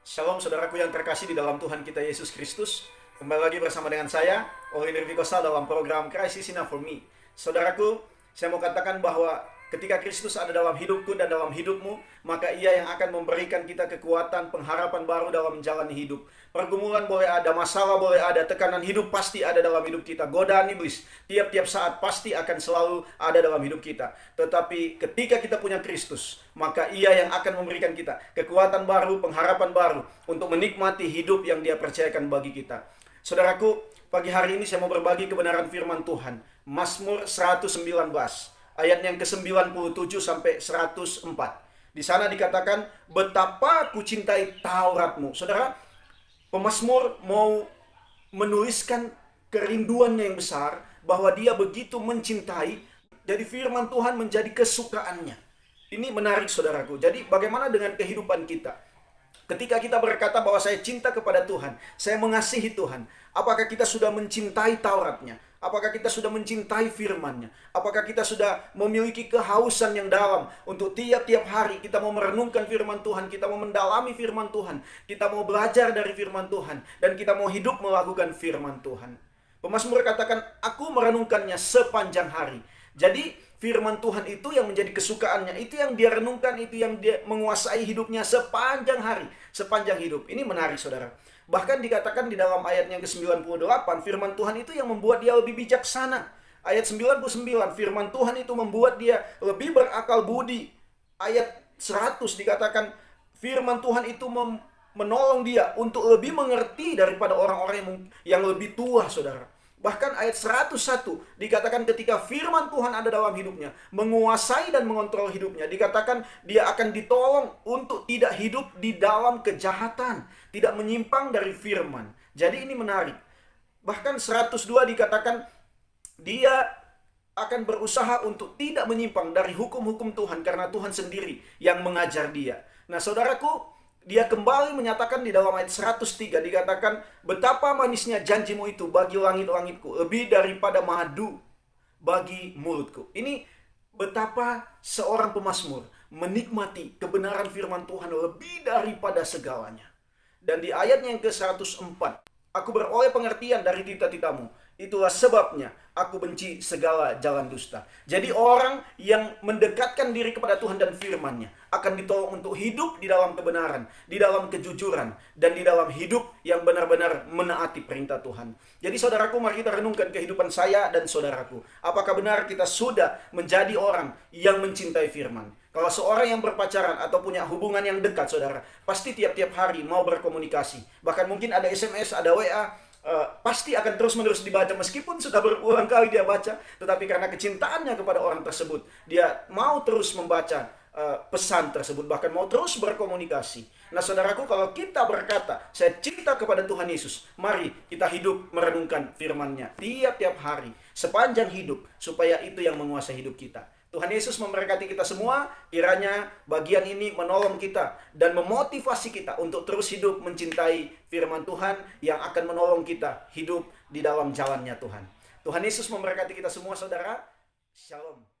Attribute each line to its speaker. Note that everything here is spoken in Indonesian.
Speaker 1: Shalom saudaraku yang terkasih di dalam Tuhan kita Yesus Kristus. Kembali lagi bersama dengan saya, Oliver Vikosa dalam program Christ is enough for me. Saudaraku, saya mau katakan bahwa ketika Kristus ada dalam hidupku dan dalam hidupmu, maka Ia yang akan memberikan kita kekuatan, pengharapan baru dalam menjalani hidup. Pergumulan boleh ada, masalah boleh ada, tekanan hidup pasti ada dalam hidup kita. Godaan iblis tiap-tiap saat pasti akan selalu ada dalam hidup kita. Tetapi ketika kita punya Kristus, maka Ia yang akan memberikan kita kekuatan baru, pengharapan baru untuk menikmati hidup yang Dia percayakan bagi kita. Saudaraku, pagi hari ini saya mau berbagi kebenaran firman Tuhan. Mazmur 119, ayat yang ke-97 sampai 104. Di sana dikatakan, betapa ku cintai Tauratmu. Saudara, pemazmur mau menuliskan kerinduannya yang besar, bahwa dia begitu mencintai, jadi firman Tuhan menjadi kesukaannya. Ini menarik saudaraku. Jadi bagaimana dengan kehidupan kita? Ketika kita berkata bahwa saya cinta kepada Tuhan, saya mengasihi Tuhan, apakah kita sudah mencintai Tauratnya? Apakah kita sudah mencintai firman-Nya? Apakah kita sudah memiliki kehausan yang dalam untuk tiap-tiap hari kita mau merenungkan firman Tuhan, kita mau mendalami firman Tuhan, kita mau belajar dari firman Tuhan, dan kita mau hidup melakukan firman Tuhan. Pemazmur katakan, aku merenungkannya sepanjang hari. Jadi firman Tuhan itu yang menjadi kesukaannya, itu yang dia renungkan, itu yang dia menguasai hidupnya sepanjang hari, sepanjang hidup. Ini menarik saudara. Bahkan dikatakan di dalam ayat yang ke-98, firman Tuhan itu yang membuat dia lebih bijaksana. Ayat 99, firman Tuhan itu membuat dia lebih berakal budi. Ayat 100 dikatakan, firman Tuhan itu menolong dia untuk lebih mengerti daripada orang-orang yang lebih tua, saudara. Bahkan ayat 101 dikatakan ketika firman Tuhan ada dalam hidupnya, menguasai dan mengontrol hidupnya, dikatakan dia akan ditolong untuk tidak hidup di dalam kejahatan, tidak menyimpang dari firman. Jadi ini menarik. Bahkan 102 dikatakan dia akan berusaha untuk tidak menyimpang dari hukum-hukum Tuhan, karena Tuhan sendiri yang mengajar dia. Nah saudaraku, dia kembali menyatakan di dalam ayat 103 dikatakan, betapa manisnya janjimu itu bagi langit-langitku, lebih daripada madu bagi mulutku. Ini betapa seorang pemazmur menikmati kebenaran firman Tuhan lebih daripada segalanya. Dan di ayatnya yang ke-104, aku beroleh pengertian dari tita-titamu, itulah sebabnya aku benci segala jalan dusta. Jadi orang yang mendekatkan diri kepada Tuhan dan firman-Nya akan ditolong untuk hidup di dalam kebenaran, di dalam kejujuran, dan di dalam hidup yang benar-benar menaati perintah Tuhan. Jadi saudaraku, mari kita renungkan kehidupan saya dan saudaraku. Apakah benar kita sudah menjadi orang yang mencintai firman? Kalau seorang yang berpacaran atau punya hubungan yang dekat, saudara, pasti tiap-tiap hari mau berkomunikasi. Bahkan mungkin ada SMS, ada WA, pasti akan terus-menerus dibaca meskipun sudah berulang kali dia baca, tetapi karena kecintaannya kepada orang tersebut, dia mau terus membaca pesan tersebut, bahkan mau terus berkomunikasi. Nah saudaraku, kalau kita berkata saya cinta kepada Tuhan Yesus, mari kita hidup merenungkan firman-Nya tiap-tiap hari sepanjang hidup, supaya itu yang menguasai hidup kita. Tuhan Yesus memberkati kita semua. Kiranya bagian ini menolong kita dan memotivasi kita untuk terus hidup mencintai firman Tuhan yang akan menolong kita hidup di dalam jalannya Tuhan. Tuhan Yesus memberkati kita semua saudara. Shalom.